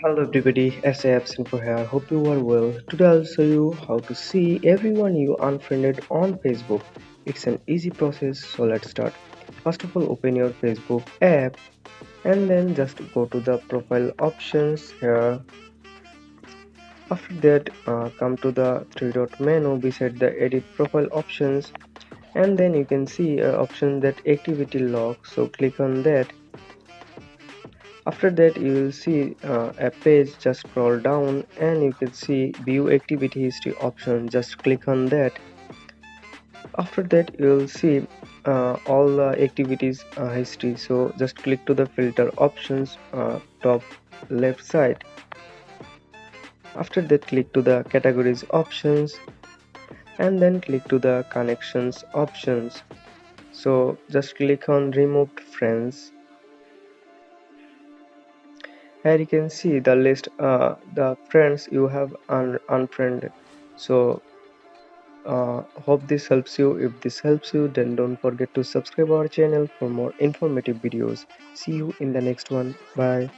Hello everybody, SAFs Info here. Hope you are well. Today I'll show you how to see everyone you unfriended on Facebook. It's an easy process, so let's start. First of all, open your Facebook app and then just go to the profile options here. After that, come to the three dot menu beside the edit profile options, and then you can see an option that activity log. So click on that. After that, you will see a page. Just scroll down and you can see view activity history option. Just click on that. After that, you will see all the activities history. So just click to the filter options, top left side. After that, click to the categories options and then click to the connections options. So just click on removed friends. Here you can see the list, the friends you have unfriended. So hope this helps you. If this helps you, then don't forget to subscribe our channel for more informative videos. See you in the next one. Bye.